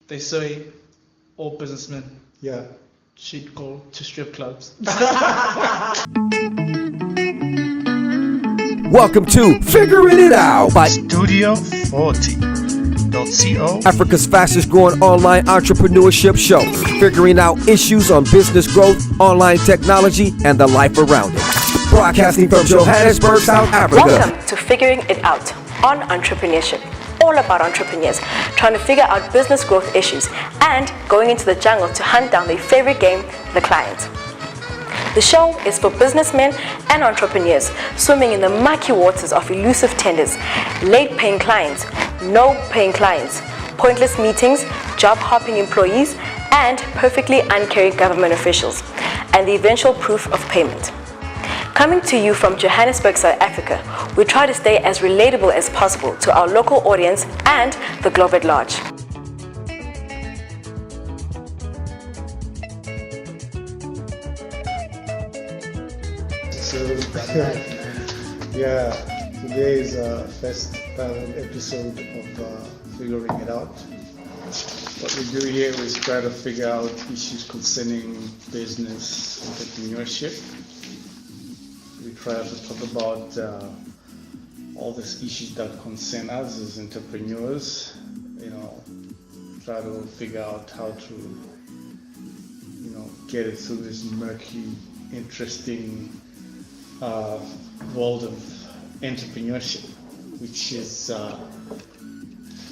They say all businessmen Yeah. should go to strip clubs. Welcome to Figuring It Out by Studio40.co. Africa's fastest growing online entrepreneurship show, figuring out issues on business growth, online technology, and the life around it. Broadcasting from Johannesburg, South Africa. Welcome to Figuring It Out on entrepreneurship. All about entrepreneurs trying to figure out business growth issues and going into the jungle to hunt down their favorite game, the client. The show is for businessmen and entrepreneurs swimming in the murky waters of elusive tenders, late-paying clients, no-paying clients, pointless meetings, job-hopping employees, and perfectly uncaring government officials, and the eventual proof of payment. Coming to you from Johannesburg, South Africa, we try to stay as relatable as possible to our local audience and the globe at large. So, yeah, today is our first episode of Figuring It Out. What we do here is try to figure out issues concerning business entrepreneurship. We try to talk about all these issues that concern us as entrepreneurs, try to figure out how to, get it through this murky, interesting world of entrepreneurship, which is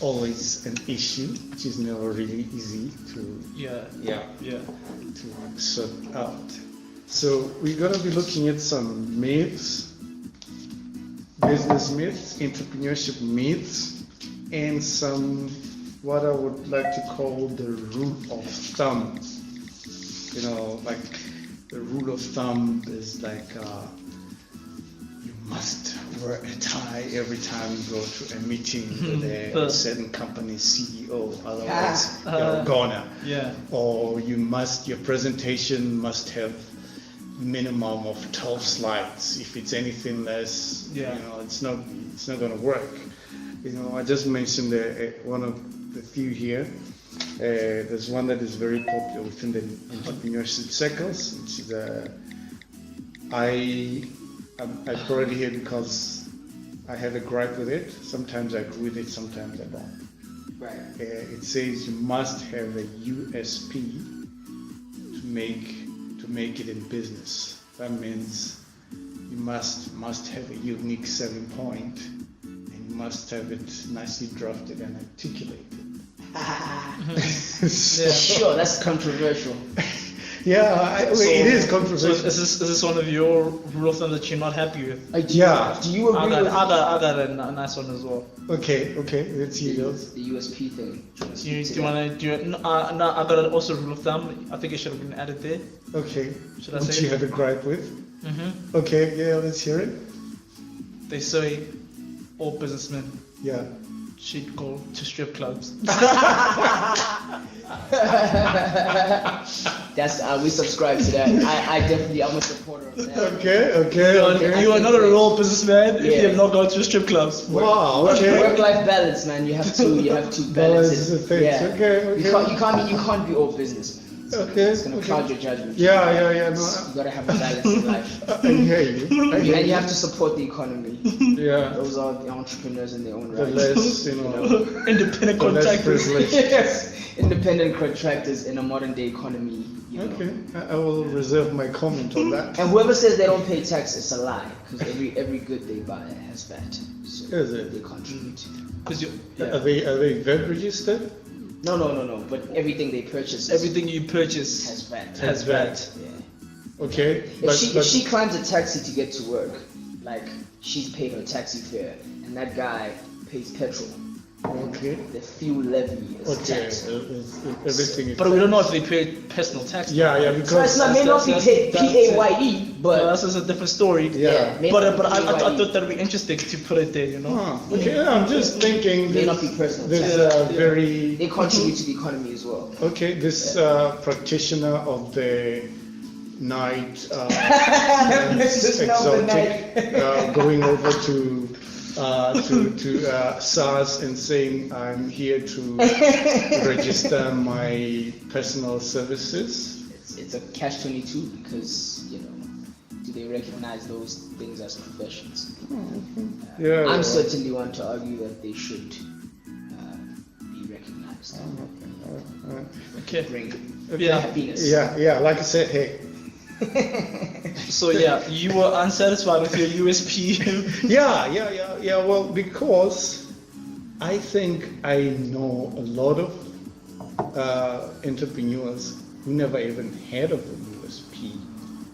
always an issue, which is never really easy to sort out. So we're going to be looking at some myths, business myths, entrepreneurship myths, and some what I would like to call the rule of thumb. Like the rule of thumb is like you must wear a tie every time you go to a meeting with a certain company's CEO, otherwise you're gonna. Yeah. Or your presentation must have minimum of 12 slides. If it's anything less, it's not going to work. I just mentioned one of the few here. There's one that is very popular within the entrepreneurship circles, which is I probably hear because I have a gripe with it. Sometimes I agree with it, sometimes I don't. Right. It says you must have a USP to make it in business. That means you must have a unique selling point, and you must have it nicely drafted and articulated. Sure, that's controversial. Yeah, it is controversial. So is this one of your rule of thumb that you're not happy with? Do you agree with I got a nice one as well. Okay, let's hear those. the USP thing? Do you want to do it? No, I got also a rule of thumb. I think it should have been added there. Okay. Should I What say you it? had a gripe with? Mm-hmm. Okay, yeah, let's hear it. They say all businessmen Yeah. should go to strip clubs. That's we subscribe to that. I'm a supporter of that. Okay. You are not a real businessman if you Yeah. have not gone to strip clubs. Wow. Okay. Work-life balance, man. You have to balance Balance the it. things. Yeah. Okay. You can't be all business, man. Okay. It's gonna cloud your judgment. Yeah. No, You gotta have a balance in life. I hear you. And you have to support the economy. Yeah. Those are the entrepreneurs in their own The right. less, Independent the less contractors. privilege. Yes. Independent contractors in a modern day economy. Okay. I will reserve my comment on that. And whoever says they don't pay tax, it's a lie. Because every good they buy has VAT. So Is it? they contribute. Because Are they VAT registered? No. But everything they purchase everything you purchase has VAT. has VAT. Yeah. Okay. If she climbs a taxi to get to work, like she's paid her taxi fare, and that guy pays petrol. Okay. The fuel levy is taxed. Everything is. But we don't know if they pay personal tax. Yeah, So because it's may not be paid PAYE, but That's just a different story. Yeah. may But not be I PAYE. thought that would be interesting to put it there, you know. Okay, I'm just thinking. May not be personal There's tax. a very They contribute to the economy as well. okay. This practitioner of the night This is not the exotic going over to to SARS and saying I'm here to register my personal services. It's a catch-22 because, you know, do they recognize those things as professions? Yeah, I'm certainly one to argue that they should be recognized. Okay. Bring Yeah. happiness. yeah. Like I said, hey. So yeah, you were unsatisfied with your USP. Yeah. Well, because I think I know a lot of entrepreneurs who never even heard of the USP.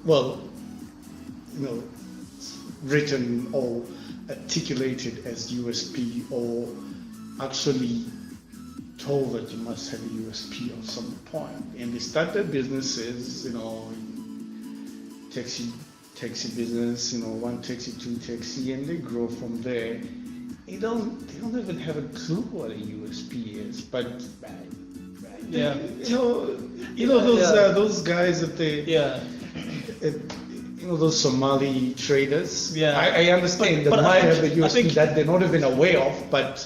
Well, you know, written or articulated as USP, or actually told that you must have a USP at some point. And they started businesses, you know, taxi business, you know, 1 taxi, 2 taxi, and they grow from there. They don't even have a clue what a USP is, but Yeah. you know those guys at the you know, those Somali traders. Yeah. I understand But they I might think- have a I USP think- that they're not even aware of, but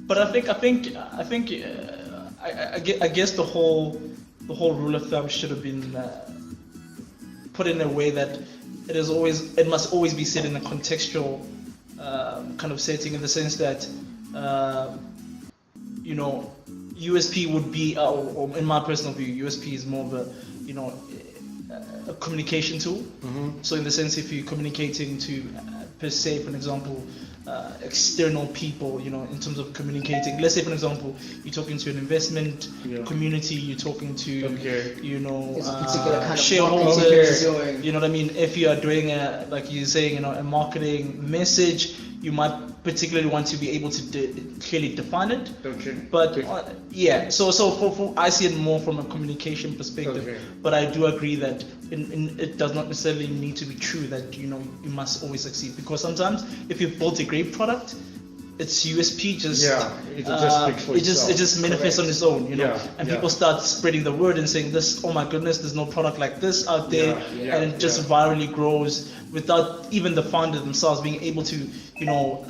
But I guess the whole rule of thumb should have been put in a way that it must always be said in a contextual kind of setting, in the sense that you know, USP would be, or in my personal view, USP is more of a, you know, a communication tool. So in the sense, if you're communicating to per se, for an example, external people, you know, in terms of communicating. Let's say, for example, you're talking to an investment community, you're talking to, you know, It's a particular kind of shareholders. marketing you're doing. You know what I mean? If you are doing like you're saying, you know, a marketing message, you might particularly want to be able to clearly define it. But yeah, so for I see it more from a communication perspective. But I do agree that it does not necessarily need to be true that, you know, you must always succeed, because sometimes if you've built a great product, its USP just it'll just speak for it just manifests on its own, you know, and people start spreading the word and saying this, oh my goodness, there's no product like this out there, and it just virally grows without even the founder themselves being able to, you know,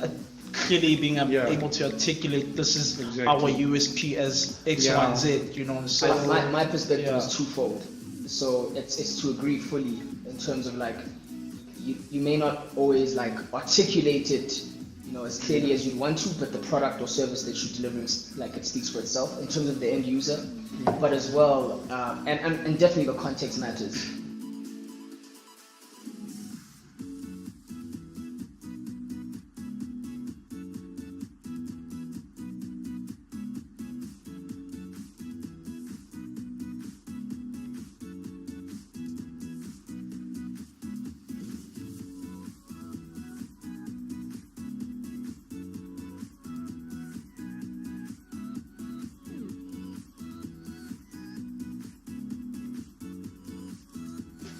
clearly being able to articulate this is our USP as X, Y, and Z, you know. So my perspective is twofold. So it's to agree fully in terms of like you may not always like articulate it, you know, as clearly as you'd want to, but the product or service that you're delivering, like, it speaks for itself in terms of the end user, but as well, and definitely the context matters.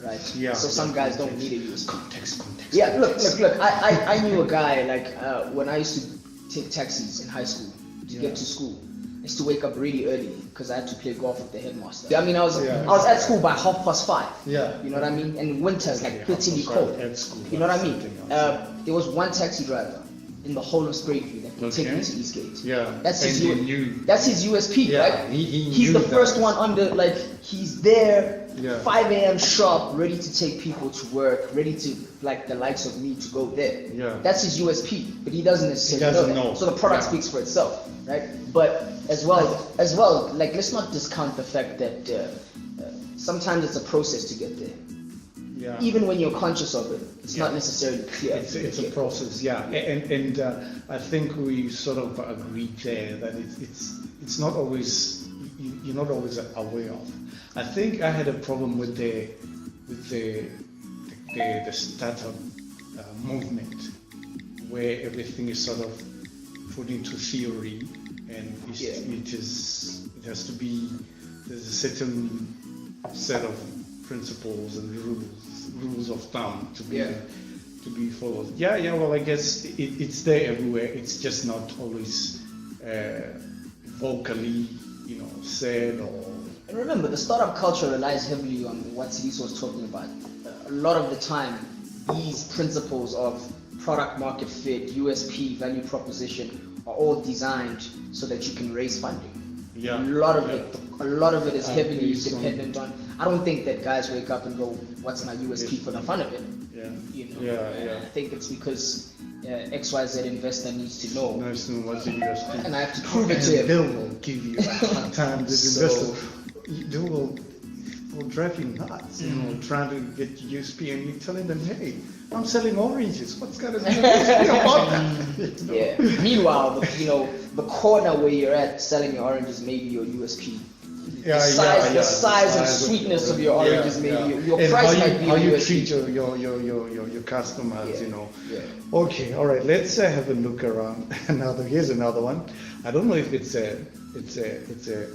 Right. Yeah. So some guys don't need a USP. Context. Yeah. Look. I knew a guy like when I used to take taxis in high school to get to school. I used to wake up really early because I had to play golf with the headmaster. I mean, I was at school by 5:30. Yeah. You know what I mean? And winter's like bitterly cold. At school. You know what I mean? There was one taxi driver in the whole of Sprainview that could take me to Eastgate. Yeah. That's his And you knew. That's his USP, Yeah, right? He's knew the that. first one under, like, he's there, Yeah. 5 a.m. sharp, ready to take people to work, ready to, like, the likes of me to go there. Yeah. That's his USP, but he doesn't necessarily doesn't know that. know. So the product Yeah. speaks for itself, right? But as well, like, let's not discount the fact that sometimes it's a process to get there. Yeah. Even when you're conscious of it, it's not necessarily clear. It's a process, and I think we sort of agreed there that it's not always you're not always aware of. I think I had a problem with the startup movement, where everything is sort of put into theory, and it has to be, there's a certain set of principles and rules of thumb to be followed. Well, I guess it's there everywhere. It's just not always vocally, you know, said or. And remember, the startup culture relies heavily on what Sidiso was talking about. A lot of the time, these principles of product market fit, USP, value proposition are all designed so that you can raise funding. Yeah. A lot of it is heavily based on- dependent on. I don't think that guys wake up and go, "What's my USP?" for the fun of it. Yeah. You know. Yeah. I think it's because XYZ investor needs to know, Nice to know what's the USP. and I have to prove it And to him. they will give you a hard time. This So- investor, they will drive you nuts, trying to get USP, and you're telling them, hey, I'm selling oranges. What's got to be USP about that? You know? Yeah. Meanwhile, the corner where you're at selling your oranges may be your USP. Yeah, The size and sweetness of your oranges may be your and price how might be how your you USP. treat your customers, Yeah. Okay, all right. Let's have a look around. Here's another one. I don't know if it's a.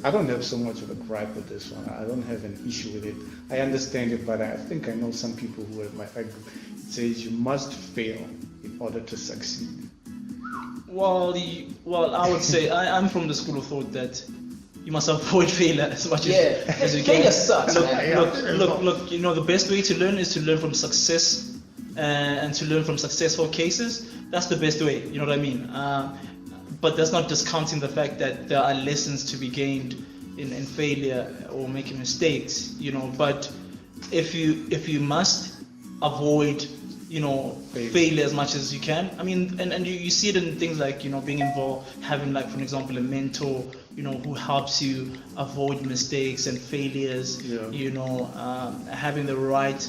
I don't have so much of a gripe with this one. I don't have an issue with it. I understand it, but I think I know some people who might argue. It says you must fail in order to succeed. Well, I would say I'm from the school of thought that you must avoid failure as much as you can. Failure sucks, man. Look. The best way to learn is to learn from success, and to learn from successful cases. That's the best way. You know what I mean? But that's not discounting the fact that there are lessons to be gained in failure or making mistakes. But if you must avoid failure as much as you can. I mean, and you see it in things like being involved, having, like, for example, a mentor who helps you avoid mistakes and failures. Having the right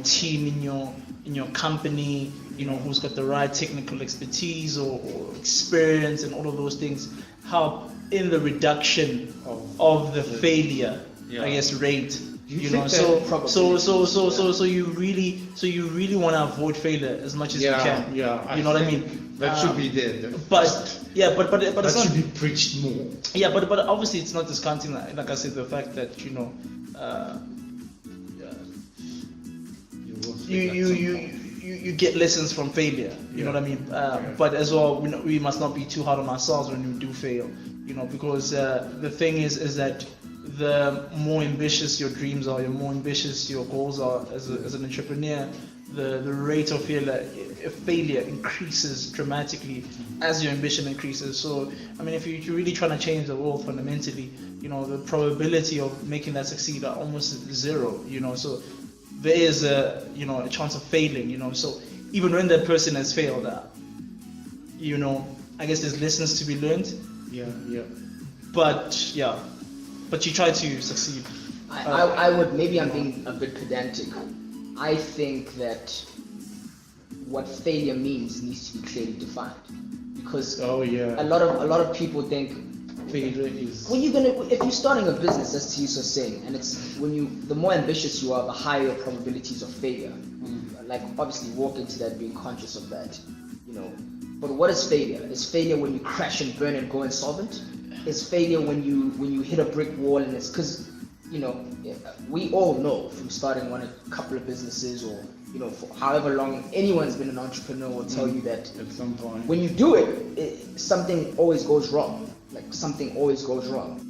team in your company, who's got the right technical expertise or experience, and all of those things help in the reduction of the failure, I guess, rate. So you really want to avoid failure as much as you can. Yeah, you know what I mean? That should be there. But that it's should be preached more. Yeah, but obviously it's not discounting, like I said, the fact that you get lessons from failure. You know what I mean? But as well, we must not be too hard on ourselves when we do fail. Because the thing is that the more ambitious your dreams are, the more ambitious your goals are as an entrepreneur, the rate of failure increases dramatically as your ambition increases. So, I mean, if you're really trying to change the world fundamentally, the probability of making that succeed are almost zero. So there is a chance of failing. So even when that person has failed, I guess there's lessons to be learned. But you try to succeed. I would, maybe I'm being a bit pedantic. I think that what failure means needs to be clearly defined, because a lot of people think failure is if you're starting a business, as Tiso was saying, and it's the more ambitious you are, the higher your probabilities of failure. Like, obviously walk into that being conscious of that, But what is failure? Is failure when you crash and burn and go insolvent? Is failure when you hit a brick wall? And it's because we all know from starting a couple of businesses, or for however long anyone's been an entrepreneur, will tell you that at some point when you do it, something always goes wrong. Like, something always goes wrong.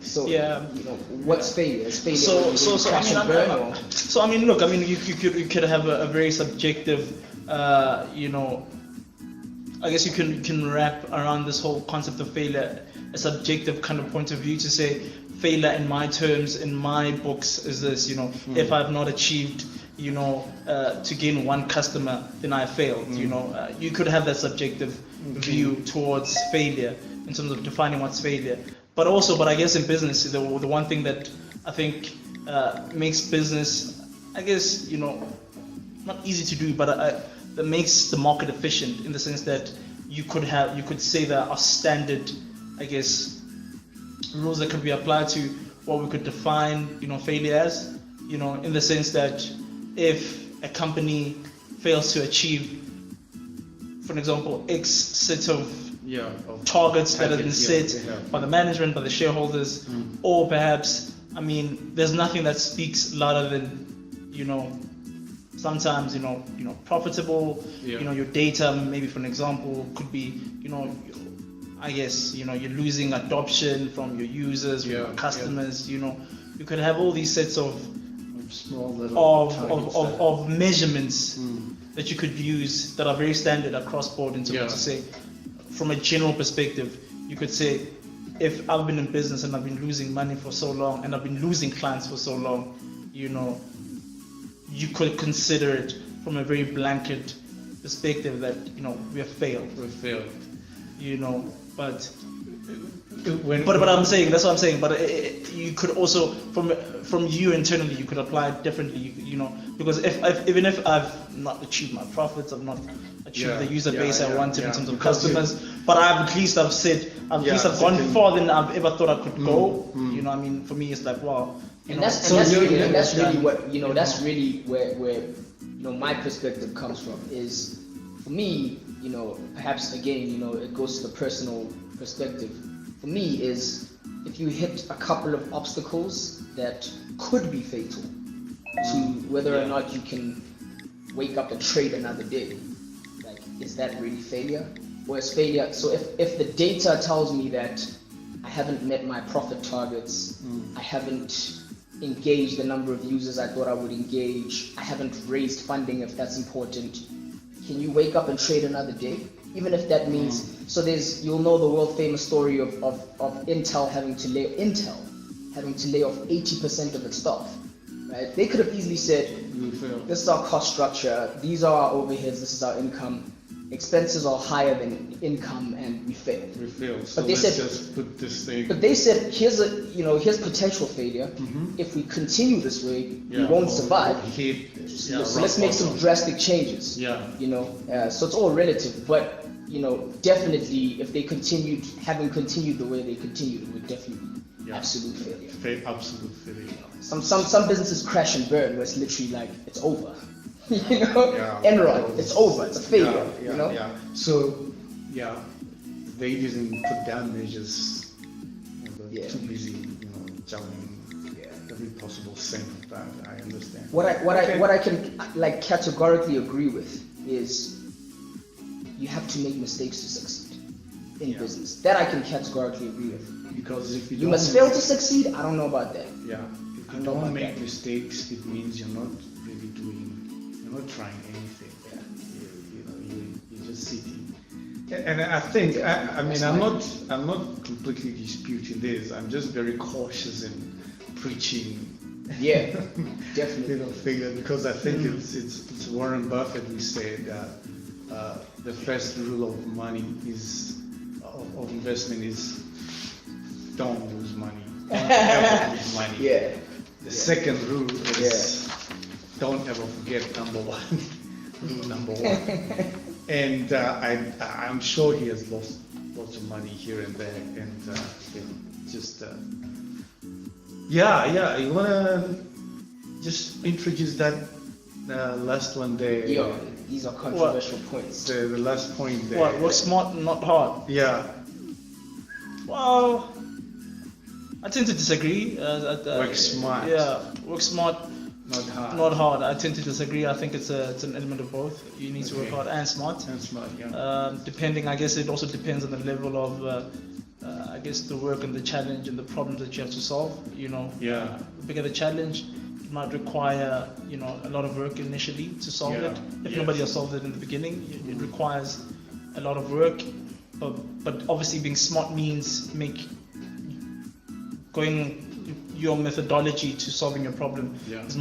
So, what's failure? Is failure I mean, look, I mean, you could have a very subjective, I guess you can wrap around this whole concept of failure, a subjective kind of point of view, to say failure in my terms, in my books, is this, if I've not achieved, to gain one customer, then I failed. You could have that subjective view towards failure in terms of defining what's failure. But I guess in business, the one thing that I think makes business, I guess, not easy to do, but that makes the market efficient, in the sense that you could say there are standard, I guess, rules that could be applied to what we could define, failure as, in the sense that if a company fails to achieve for example, X set of of targets that have been targets, set they have. by the management, by the shareholders, or perhaps, I mean, there's nothing that speaks louder than, sometimes, profitable, your data, maybe for an example, could be, I guess, you're losing adoption from your users, from your customers, you could have all these sets of small little of measurements that you could use that are very standard across board in terms to say, from a general perspective, you could say, if I've been in business and I've been losing money for so long and I've been losing clients for so long, you could consider it from a very blanket perspective that, we have failed. We failed. But I'm saying, that's what I'm saying. But you could also, from you internally, you could apply it differently. Because even if I've not achieved my profits, I've not achieved the user base I wanted in terms of customers, but I've gone farther than I've ever thought I could go. I mean, for me, it's like, wow. That's really where my perspective comes from. Is for me, perhaps again, it goes to the personal perspective. For me, is if you hit a couple of obstacles that could be fatal to whether or not you can wake up and trade another day, like, is that really failure? Or is failure, so if the data tells me that I haven't met my profit targets, I haven't engaged the number of users I thought I would engage, I haven't raised funding if that's important, can you wake up and trade another day? Even if that means, you'll know the world famous story of Intel having to lay off 80% of its staff. Right? They could have easily said, this is our cost structure, these are our overheads, this is our income, expenses are higher than income, and we failed. So but they said, just put this thing. But they said, here's potential failure. If we continue this way, we won't survive. So let's make some drastic changes. So it's all relative, but definitely, if they having continued the way they continued, it would definitely be absolute failure. Absolute failure. Some businesses crash and burn, where it's literally like it's over. Enron, it's over. It's a failure. So they didn't put down measures. They're too busy, juggling every possible cent of that. I understand. What I can categorically agree with is you have to make mistakes to succeed in business. That I can categorically agree with. Because if you must fail to succeed, I don't know about that. If you don't make mistakes, it means you're not really you're not trying anything. You're just sitting. And I think, I'm not completely disputing this. I'm just very cautious in preaching. Yeah, definitely. Figure, because I think it's Warren Buffett who said that the first rule of money of investment is don't lose money. Don't ever lose money. The second rule is don't ever forget number one. Rule number one. And I'm sure he has lost lots of money here and there, and you wanna just introduce that last one there. These are controversial points. The last point there. What? Work smart, not hard. Yeah. Well, I tend to disagree. Work smart. Yeah, work smart, not hard. not hard. I tend to disagree. I think it's an element of both. You need to work hard and smart. And smart, Depending, I guess it also depends on the level of, I guess, the work and the challenge and the problems that you have to solve. The bigger the challenge, it might require, a lot of work initially to solve it. If nobody has solved it in the beginning, it requires a lot of work. But obviously, being smart means going your methodology to solving your problem is